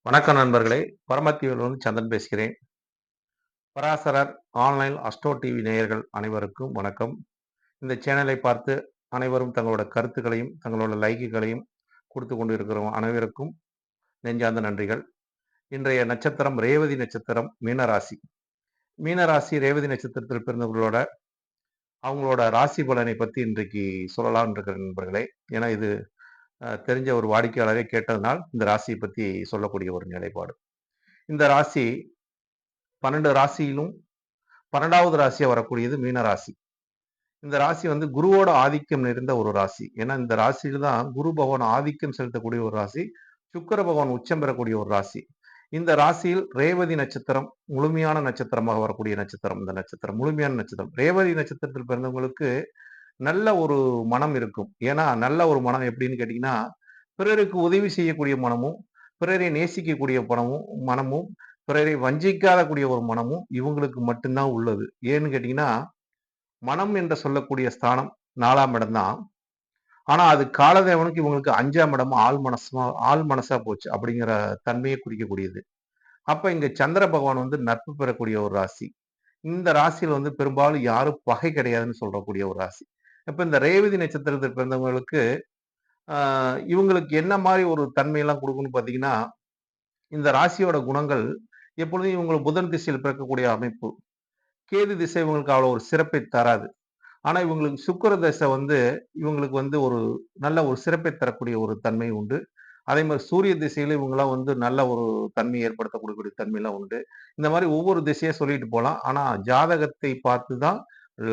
வணக்கம் நண்பர்களே! பரமத்திவேலூர்ந்து சந்திரன் பேசுகிறேன். பராசரர் ஆன்லைன் அஸ்ட்ரோ டிவி நேயர்கள் அனைவருக்கும் வணக்கம். இந்த சேனலை பார்த்து அனைவரும் தங்களோட கருத்துக்களையும், தங்களோட லைக்குகளையும் குடுத்துக் கொண்டு இருக்கிற அனைவருக்கும் நெஞ்சார்ந்த நன்றிகள். இன்றைய நட்சத்திரம் ரேவதி நட்சத்திரம், மீனராசி. மீனராசி, ரேவதி நட்சத்திரத்தில் பிறந்தவர்களோட அவங்களோட ராசி பலனை பத்தி இன்றைக்கு சொல்லலாம்னு இருக்கிறேன் நண்பர்களே. ஏன்னா இது தெரிஞ்ச ஒரு வாடிக்கையாளரே கேட்டதனால் இந்த ராசிய பத்தி சொல்லக்கூடிய ஒரு நிலைப்பாடு. இந்த ராசி 12 ராசியிலும் 12வது ராசியா வரக்கூடியது மீன ராசி. இந்த ராசி வந்து குருவோட ஆதிக்கம் நிறைந்த ஒரு ராசி. ஏன்னா இந்த ராசியில தான் குரு பகவான் ஆதிக்கம் செலுத்தக்கூடிய ஒரு ராசி. சுக்கிர பகவான் உச்சம் பெறக்கூடிய ஒரு ராசி. இந்த ராசியில் ரேவதி நட்சத்திரம் முழுமையான நட்சத்திரமாக வரக்கூடிய நட்சத்திரம். இந்த நட்சத்திரம் முழுமையான நட்சத்திரம். ரேவதி நட்சத்திரத்தில் பிறந்தவங்களுக்கு நல்ல ஒரு மனம் இருக்கும். ஏன்னா நல்ல ஒரு மனம் எப்படின்னு கேட்டீங்கன்னா, பிறருக்கு உதவி செய்யக்கூடிய மனமும், பிறரை நேசிக்கக்கூடிய மனமும், பிறரை வஞ்சிக்காத கூடிய ஒரு மனமும் இவங்களுக்கு மட்டும் தான் உள்ளது. ஏன்னு கேட்டீங்கன்னா, மனம் என்று சொல்லக்கூடிய ஸ்தானம் 4ஆம் இடம் தான். ஆனா அது காலதேவனுக்கு இவங்களுக்கு 5ஆம் இடம் ஆள் மனசா போச்சு அப்படிங்கிற தன்மையை குறிக்கக்கூடியது. அப்ப இங்க சந்திர பகவான் வந்து நட்பு பெறக்கூடிய ஒரு ராசி. இந்த ராசியில வந்து பெரும்பாலும் யாரும் பகை கிடையாதுன்னு சொல்லக்கூடிய ஒரு ராசி. இப்ப இந்த ரேவதி நட்சத்திரத்தில் பிறந்தவங்களுக்கு ஆ இவங்களுக்கு என்ன மாரி ஒரு தன்மையெல்லாம் குடுக்கும்னு பார்த்தீங்கன்னா, இந்த ராசியோட குணங்கள் எப்பொழுதும் இவங்களுக்கு புதன் திசையில் பிறக்கக்கூடிய அமைப்பு. கேது திசை இவங்களுக்கு அவ்வளோ ஒரு சிறப்பை தராது. ஆனா இவங்களுக்கு சுக்கிர தசை வந்து இவங்களுக்கு வந்து ஒரு நல்ல ஒரு சிறப்பை தரக்கூடிய ஒரு தன்மை உண்டு. அதே மாரி சூரிய திசையில இவங்கலாம் வந்து நல்ல ஒரு தன்மை ஏற்படுத்தக்கூடிய தன்மைலாம் உண்டு. இந்த மாரி ஒவ்வொரு திசையா சொல்லிட்டு போலாம். ஆனா ஜாதகத்தை பார்த்து தான்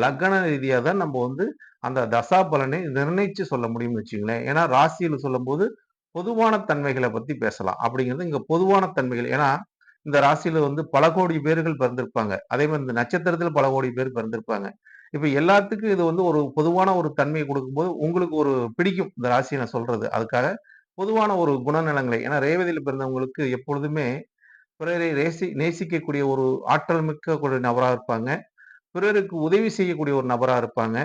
லக்ன ரீதியா தான் நம்ம வந்து அந்த தசா பலனை நிர்ணயிச்சு சொல்ல முடியும்னு வச்சுக்கங்களேன். ஏன்னா ராசியில சொல்லும்போது பொதுவான தன்மைகள பத்தி பேசலாம். அப்படிங்கிறது இங்க பொதுவான தன்மைகள். ஏன்னா இந்த ராசியில வந்து பல கோடி பேர்கள் பிறந்திருப்பாங்க. அதே மாரி இந்த நட்சத்திரத்தில பல கோடி பேர் பிறந்திருப்பாங்க. இப்ப எல்லாத்துக்கும் இது வந்து ஒரு பொதுவான ஒரு தன்மைய குடுக்கும்போது, உங்களுக்கு ஒரு பிடிக்கும் இந்த ராசிய நான் சொல்றது. அதுக்காக பொதுவான ஒரு குணநலங்களை ஏன்னா ரேவதியில பிறந்தவங்களுக்கு எப்பொழுதுமே பிறரை நேசிக்கக்கூடிய ஒரு ஆற்றல் மிக்க ஒரு நபரா இருப்பாங்க. பிறருக்கு உதவி செய்யக்கூடிய ஒரு நபரா இருப்பாங்க.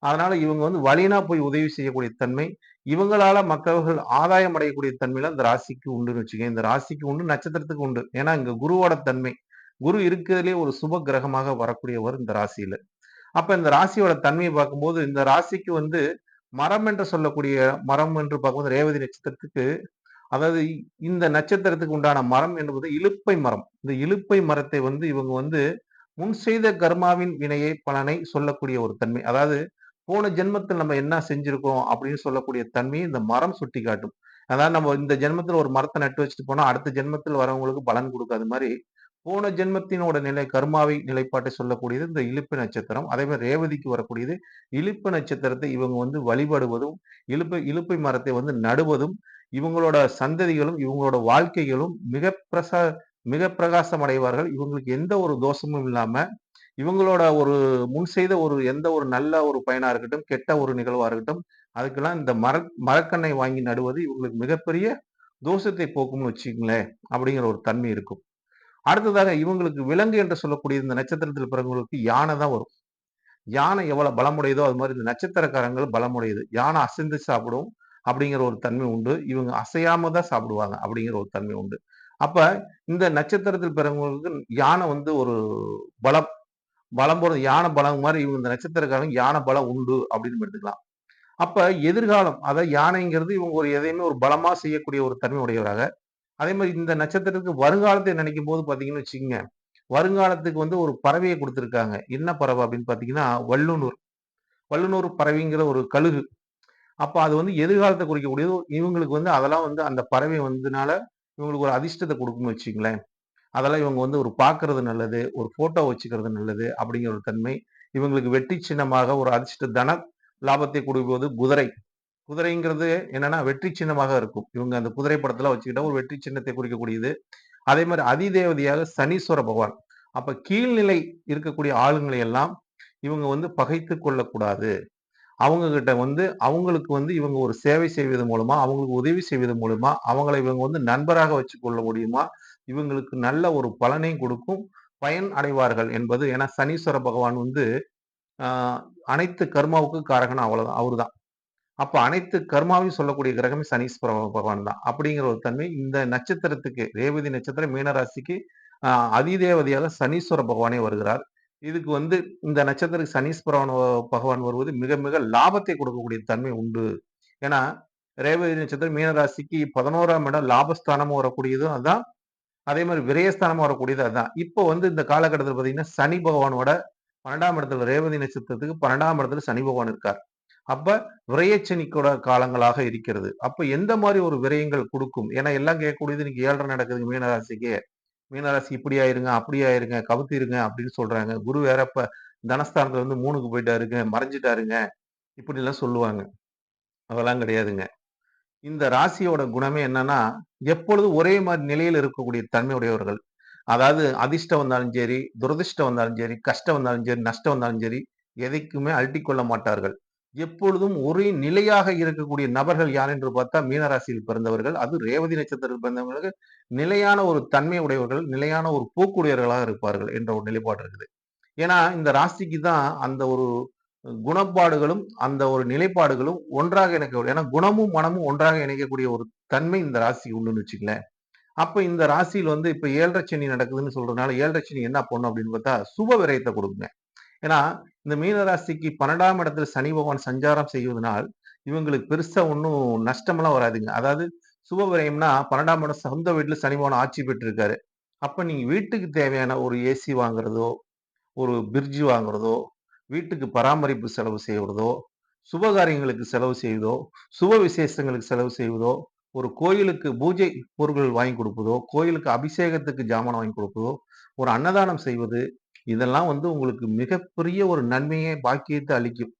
அதனால இவங்க வந்து வலினா போய் உதவி செய்யக்கூடிய தன்மை, இவங்களால மற்றவர்கள் ஆதாயம் அடையக்கூடிய தன்மைலாம் இந்த ராசிக்கு உண்டுன்னு வச்சுக்கங்க. இந்த ராசிக்கு உண்டு, நட்சத்திரத்துக்கு உண்டு. ஏன்னா இங்க குருவோட தன்மை. குரு இருக்கிறதிலேயே ஒரு சுப கிரகமாக வரக்கூடியவர் இந்த ராசியில. அப்ப இந்த ராசியோட தன்மைய பார்க்கும்போது, இந்த ராசிக்கு வந்து மரம் என்று சொல்லக்கூடிய மரம் என்று பார்க்கும்போது ரேவதி நட்சத்திரத்துக்கு அதாவது இந்த நட்சத்திரத்துக்கு உண்டான மரம் என்பது இலுப்பை மரம். இந்த இலுப்பை மரத்தை வந்து இவங்க வந்து முன் செய்த கர்மாவின் வினையை பலனை சொல்லக்கூடிய ஒரு தன்மை. அதாவது போன ஜென்மத்தில் நம்ம என்ன செஞ்சிருக்கோம் அப்படின்னு சொல்லக்கூடிய தன்மையை இந்த மரம் சுட்டிக்காட்டும். அதாவது நம்ம இந்த ஜென்மத்துல ஒரு மரத்த நட்டு வச்சுட்டு போனா, அடுத்த ஜென்மத்தில் வரவங்களுக்கு பலன் குடுக்காத மாரி, போன ஜென்மத்தினோட கர்மாவை நிலைப்பாட்டை சொல்லக்கூடியது இந்த இலுப்பை நட்சத்திரம். அதே மாரி ரேவதிக்கு வரக்கூடியது இலுப்பை நட்சத்திரத்தை இவங்க வந்து வழிபடுவதும், இலுப்பை மரத்தை வந்து நடுவதும், இவங்களோட சந்ததிகளும், இவங்களோட வாழ்க்கைகளும் மிக பிரகாசம் அடைவார்கள். இவங்களுக்கு எந்த ஒரு தோஷமும் இல்லாம, இவங்களோட ஒரு முன் செய்த ஒரு எந்த ஒரு நல்ல ஒரு பயனா இருக்கட்டும், கெட்ட ஒரு நிகழ்வா இருக்கட்டும், அதுக்கெல்லாம் இந்த மரக்கன்னை வாங்கி நடுவது இவங்களுக்கு மிகப்பெரிய தோஷத்தை போக்கும்னு வச்சுக்கங்களேன். அப்படிங்கிற ஒரு தன்மை இருக்கும். அடுத்ததாக இவங்களுக்கு விலங்கு என்று சொல்லக்கூடிய இந்த நட்சத்திரத்தில் பிறந்தவங்களுக்கு யானை தான் வரும். யானை எவ்வளவு பலமுடையதோ, அது மாரி இந்த நட்சத்திரக்காரங்கள் பலமுடையது. யானை அசைந்து சாப்பிடும் அப்படிங்கிற ஒரு தன்மை உண்டு. இவங்க அசையாம தான் சாப்பிடுவாங்க அப்படிங்கிற ஒரு தன்மை உண்டு. அப்ப இந்த நட்சத்திரத்தில் பிறந்தவங்களுக்கு யானை வந்து ஒரு பலம். பலம் போறது யானை பலம் மாரி இவங்க இந்த நட்சத்திரக்காரங்க யானை பலம் உண்டு அப்படின்னு எடுத்துக்கலாம். அப்ப எதிர்காலம் அதாவது யானைங்கிறது இவங்க ஒரு எதையுமே ஒரு பலமா செய்யக்கூடிய ஒரு தன்மை உடையவராக, அதே மாரி இந்த நட்சத்திரத்துக்கு வருங்காலத்தை நினைக்கும்போது பார்த்தீங்கன்னு வச்சுக்கங்க, வருங்காலத்துக்கு வந்து ஒரு பறவைய குடுத்திருக்காங்க. என்ன பறவை அப்படின்னு பார்த்தீங்கன்னா, வல்லுனூர். வல்லுனூர் பறவைங்கிற ஒரு கழுகு. அப்ப அது வந்து எதிர்காலத்த குறிக்கக்கூடியது. இவங்களுக்கு வந்து அதெல்லாம் வந்து அந்த பறவை வந்ததுனால, இவங்களுக்கு ஒரு அதிர்ஷ்டத்த குடுக்கும்னு வச்சுக்கங்களேன். அதெல்லாம் இவங்க வந்து ஒரு பார்க்கறது நல்லது, ஒரு ஃபோட்டோ வச்சுக்கிறது நல்லது அப்படிங்கிற ஒரு தன்மை. இவங்களுக்கு வெற்றி சின்னமாக ஒரு அதிர்ஷ்ட லாபத்தை குடுக்குவது குதிரை. குதிரைங்கிறது என்னன்னா வெற்றி சின்னமாக இருக்கும். இவங்க அந்த குதிரை படத்துல வச்சுக்கிட்டா ஒரு வெற்றி சின்னத்தை குறிக்கக்கூடியது. அதே மாரி அதிதேவதையாக சனீஸ்வர பகவான். அப்ப கீழ்நிலை இருக்கக்கூடிய ஆளுங்களை எல்லாம் இவங்க வந்து பகைத்துக் கொள்ளக்கூடாது. அவங்க கிட்ட வந்து அவங்களுக்கு வந்து இவங்க ஒரு சேவை செய்வது மூலமா, அவங்களுக்கு உதவி செய்வது மூலமா, அவங்கள இவங்க வந்து நண்பராக வச்சுக்கொள்ள முடியுமா? இவங்களுக்கு நல்ல ஒரு பலனையும் கொடுக்கும். பயன் அடைவார்கள் என்பது ஏன்னா சனீஸ்வர பகவான் வந்து அ அனைத்து கர்மாவுக்கும் காரகன் அவ்வளவுதான் அவருதான். அப்ப அனைத்து கர்மாவையும் சொல்லக்கூடிய கிரகமே சனீஸ்வர பகவான் தான். அப்படிங்கிற ஒரு தன்மை இந்த நட்சத்திரத்துக்கு ரேவதி நட்சத்திரம் மீன ராசிக்கு அ அதிதேவதையாக சனீஸ்வர பகவானே வருகிறார். இதுக்கு வந்து இந்த நட்சத்திரத்துக்கு சனீஸ்வரன் பகவான் வருவது மிக மிக லாபத்தை கொடுக்கக்கூடிய தன்மை உண்டு. ஏன்னா, ரேவதி நட்சத்திரம் மீன ராசிக்கு 11ஆம் இடம் லாபஸ்தானமும் வரக்கூடியதும் அதான். அதே மாரி விரயஸ்தானமா வரக்கூடியது அதான். இப்போ வந்து இந்த காலகட்டத்தில பார்த்தீங்கன்னா, சனி பகவானோட 12ஆம் இடத்துல ரேவதி நட்சத்திரத்துக்கு 12ஆம் இடத்துல சனி பகவான் இருக்கார். அப்ப விரயச்சனிக்கூட காலங்களாக இருக்கிறது. அப்ப எந்த மாரி ஒரு விரயங்கள் குடுக்கும்? ஏன்னா எல்லாம் கேட்கக்கூடியது இன்னைக்கு 7 1/2 நடக்குதுங்க மீனராசிக்கு. மீனராசி இப்படி ஆயிருங்க, அப்படி ஆயிருங்க, கவுத்திருங்க அப்படின்னு சொல்றாங்க. குரு வேற இப்ப தனஸ்தானத்துல வந்து 3க்கு போயிட்டாருங்க, மறைஞ்சுட்டாருங்க. இப்படிலாம் சொல்லுவாங்க. அதெல்லாம் கிடையாதுங்க. இந்த ராசியோட குணமே என்னன்னா, எப்பொழுதும் ஒரே மாரி நிலையில இருக்கக்கூடிய தன்மை உடையவர்கள். அதாவது அதிர்ஷ்டம் வந்தாலும் சரி, துரதிர்ஷ்டம் வந்தாலும் சரி, கஷ்டம் வந்தாலும் சரி, நஷ்டம் வந்தாலும் சரி, எதைக்குமே அழட்டிக் கொள்ள மாட்டார்கள். எப்பொழுதும் ஒரே நிலையாக இருக்கக்கூடிய நபர்கள் யார் என்று பார்த்தா மீனராசியில் பிறந்தவர்கள். அது ரேவதி நட்சத்திரத்தில் பிறந்தவர்களுக்கு நிலையான ஒரு தன்மை உடையவர்கள், நிலையான ஒரு போக்குடையவர்களாக இருப்பார்கள் என்ற ஒரு நிலைப்பாடு இருக்குது. ஏன்னா, இந்த ராசிக்கு தான் அந்த ஒரு குணப்பாடுகளும், அந்த ஒரு நிலைப்பாடுகளும் ஒன்றாக இணைக்க ஏன்னா குணமும், மனமும் ஒன்றாக இணைக்கக்கூடிய ஒரு தன்மை இந்த ராசிக்கு உண்டுன்னு வச்சுக்கங்களேன். அப்ப இந்த ராசியில வந்து இப்ப 7 சனி நடக்குதுன்னு சொல்றதுனால, 7 சனி என்ன பண்ணும் அப்படின்னு பார்த்தா, சுப விரயத்த குடுக்குங்க. ஏன்னா, இந்த மீன ராசிக்கு 12ஆம் இடத்துல சனி பகவான் சஞ்சாரம் செய்வதனால், இவங்களுக்கு பெருசா ஒண்ணும் நஷ்டமெல்லாம் வராதுங்க. அதாவது சுப விரயம்னா 12ஆம் இடம் சொந்த வீட்ல சனி பகவான் ஆட்சி பெற்றிருக்காரு. அப்ப நீங்க வீட்டுக்கு தேவையான ஒரு ஏசி வாங்குறதோ, ஒரு பிரிட்ஜ் வாங்குறதோ, வீட்டுக்கு பராமரிப்பு செலவு செய்வதோ, சுபகாரியங்களுக்கு செலவு செய்வதோ, சுப விசேஷங்களுக்கு செலவு செய்வதோ, ஒரு கோயிலுக்கு பூஜை பொருட்கள் வாங்கி கொடுப்பதோ, கோயிலுக்கு அபிஷேகத்துக்கு ஜாமான் வாங்கி கொடுப்பதோ, ஒரு அன்னதானம் செய்வது, இதெல்லாம் வந்து உங்களுக்கு மிகப்பெரிய ஒரு நன்மையை, பாக்கியத்த அளிக்கும்.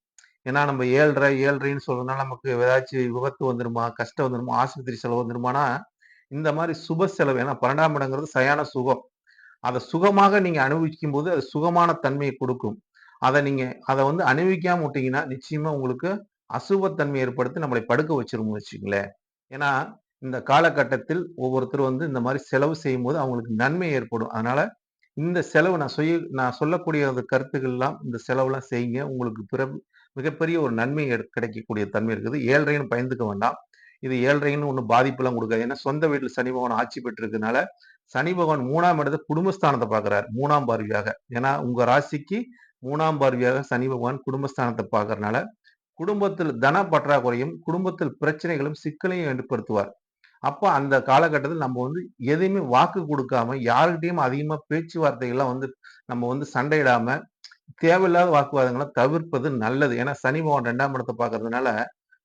ஏன்னா நம்ம 7 1/2 சொல்றதுனால நமக்கு ஏதாச்சும் விபத்து வந்துருமா? கஷ்டம் வந்துருமா? ஆஸ்பத்திரி செலவு வந்துருமான்னா, இந்த மாரி சுப செலவு ஏன்னா 12ஆம் இடங்கிறது சயான சுகம். அத சுகமாக நீங்க அனுபவிக்கும்போது, அது சுகமான தன்மைய குடுக்கும். அத வந்து அனுபவிக்காம விட்டீங்கன்னா, நிச்சயமா உங்களுக்கு அசுபத்தன்மை ஏற்படுத்தி நம்மளை படுக்க வச்சுரும்னு வச்சுக்கங்களேன். ஏன்னா, இந்த காலகட்டத்தில் ஒவ்வொருத்தரும் வந்து இந்த மாரி செலவு செய்யும்போது அவங்களுக்கு நன்மை ஏற்படும். அதனால இந்த செலவு நான் சொல்லக்கூடிய அந்த கருத்துக்கள்லாம், இந்த செலவுலாம் செய்யுங்க. உங்களுக்கு மிகப்பெரிய ஒரு நன்மை கிடைக்கக்கூடிய தன்மை இருக்குது. 7 1/2ன்னு பயந்துக்க வேண்டாம். இது 7 1/2ன்னு ஒண்ணும் பாதிப்புலாம் குடுக்காது. ஏன்னா, சொந்த வீட்ல சனி பகவான் ஆட்சி பெற்றிருக்கிறதுனால, சனி பகவான் 3ஆம் இடத்த குடும்பஸ்தானத்த பார்க்கிறார். 3ஆம் பார்வையாக. ஏன்னா, உங்க ராசிக்கு 3ஆம் பார்வையாக சனி பகவான் குடும்பஸ்தானத்த பார்க்கறனால, குடும்பத்தில் தன பற்றாக்குறையும், குடும்பத்தில் பிரச்சனைகளும், சிக்கலையும் ஏற்படுத்துவார். அப்ப அந்த காலகட்டத்தில நம்ம வந்து எதையுமே வாக்கு குடுக்காம, யார்கிட்டயும் அதிகமா பேச்சுவார்த்தைகள்லாம் வந்து நம்ம வந்து சண்டையிடாம, தேவையில்லாத வாக்குவாதங்கள தவிர்ப்பது நல்லது. ஏன்னா, சனி பகவான் 2ஆம் இடத்த பார்க்கறதுனால,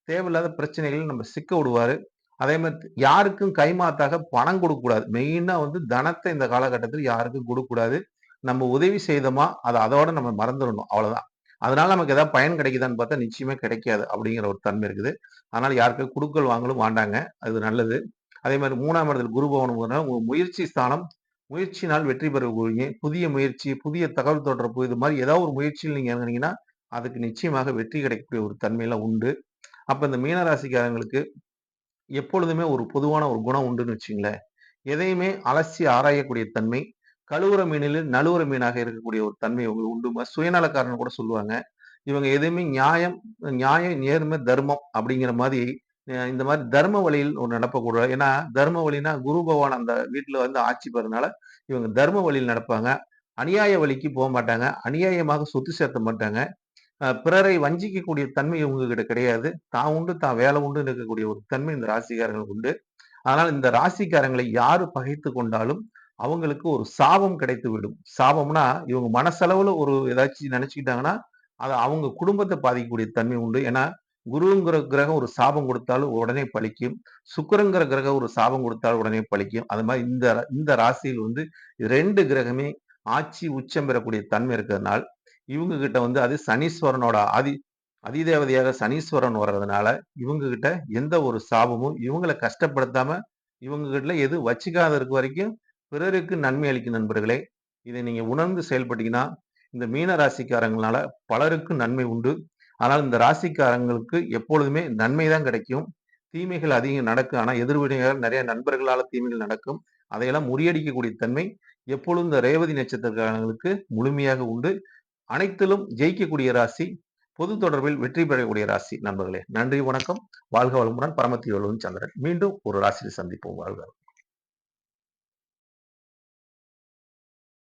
தேவையில்லாத பிரச்சனைகள் நம்ம சிக்க விடுவாரு. அதே மாரி யாருக்கும் கைமாத்தாக பணம் குடுக்கக்கூடாது. மெயினா வந்து தனத்த இந்த காலகட்டத்தில யாருக்கும் குடுக்கக்கூடாது. நம்ம உதவி செய்தோமா, அதோட நம்ம மறந்துறணும். அவ்வளதான். அதனால நமக்கு ஏதாவது பயன் கிடைக்குதான்னு பார்த்தா நிச்சயமா கிடைக்காது. அப்படிங்கிற ஒரு தன்மை இருக்குது. அதனால யாருக்கும் குடுக்கல் வாங்கலும் வேண்டாங்க. அது நல்லது. அதே மாரி 3ஆம் இடத்துல குரு பகவான் போறனால உங்க முயற்சி ஸ்தானம், முயற்சியினால் வெற்றி பெறக்கூடிய புதிய முயற்சி, புதிய தகவல் தொடர்பு இது மாரி ஏதாவது ஒரு முயற்சியில் நீங்க இறங்குனீங்கன்னா, அதுக்கு நிச்சயமாக வெற்றி கிடைக்கக்கூடிய ஒரு தன்மைலாம் உண்டு. அப்ப இந்த மீன ராசிக்காரங்களுக்கு எப்பொழுதுமே ஒரு பொதுவான ஒரு குணம் உண்டுன்னு வச்சுக்கங்களேன். எதையுமே அலசி ஆராயக்கூடிய தன்மை, கழுவுற மீனிலும் நழுவுற மீனாக இருக்கக்கூடிய ஒரு தன்மை உங்களுக்கு உண்டு. சுயநலக்காரன்னு கூட சொல்லுவாங்க. இவங்க எதையுமே நியாயம், நேர்மை, தர்மம் அப்படிங்கிற மாரி இந்த மாரி தர்ம வழியில் ஒரு நடப்பக்கூடாது. ஏன்னா, தர்ம வழின்னா குரு பகவான் அந்த வீட்ல வந்து ஆட்சி பெறனால, இவங்க தர்ம வழியில் நடப்பாங்க. அநியாய வழிக்கு போமாட்டாங்க. அநியாயமாக சொத்து சேர்த்த மாட்டாங்க. பிறரை வஞ்சிக்கக்கூடிய தன்மை இவங்க கிட்ட கிடையாது. தான் உண்டு, தான் வேலை உண்டுன்னு இருக்கக்கூடிய ஒரு தன்மை இந்த ராசிக்காரங்களுக்கு உண்டு. அதனால இந்த ராசிக்காரங்களை யாரு பகைத்துக் கொண்டாலும், அவங்களுக்கு ஒரு சாபம் கிடைத்துவிடும். சாபம்னா, இவங்க மனசளவுல ஒரு ஏதாச்சும் நெனச்சுக்கிட்டாங்கன்னா, அது அவங்க குடும்பத்த பாதிக்கக்கூடிய தன்மை உண்டு. ஏன்னா, குருங்கிற கிரகம் ஒரு சாபம் குடுத்தாலும் உடனே பலிக்கும். சுக்கிரன்கிற கிரகம் ஒரு சாபம் குடுத்தாலும் உடனே பலிக்கும். அது மாரி இந்த ராசியில் வந்து 2 கிரகமே ஆட்சி உச்சம் பெறக்கூடிய தன்மை இருக்கிறதுனால், இவங்க கிட்ட வந்து அது சனீஸ்வரனோட அதிதேவதையாக சனீஸ்வரன் வர்றதுனால, இவங்க கிட்ட எந்த ஒரு சாபமும் இவங்கள கஷ்டப்படுத்தாம, இவங்க கிட்ட எதுவும் வச்சுக்காத இருக்க வரைக்கும், பிறருக்கு நன்மை அளிக்கும் நண்பர்களே. இதை நீங்க உணர்ந்து செயல்பட்டீங்கன்னா, இந்த மீன ராசிக்காரங்களால பலருக்கு நன்மை உண்டு. ஆனால் இந்த ராசிக்காரங்களுக்கு எப்பொழுதுமே நன்மை தான் கிடைக்கும். தீமைகள் அதிகம் நடக்கும். ஆனா எதிர்வினையாக நெறைய நண்பர்களால தீமைகள் நடக்கும். அதையெல்லாம் முறியடிக்கக்கூடிய தன்மை எப்பொழுதும் இந்த ரேவதி நட்சத்திரக்காரங்களுக்கு முழுமையாக உண்டு. அனைத்திலும் ஜெயிக்கக்கூடிய ராசி. பொது தொடர்பில் வெற்றி பெறக்கூடிய ராசி நண்பர்களே. நன்றி, வணக்கம். வாழ்க வளமுடன். பரமத்தி வேலுவின் சந்திரன். மீண்டும் ஒரு ராசியில் சந்திப்போம். வாழ்க.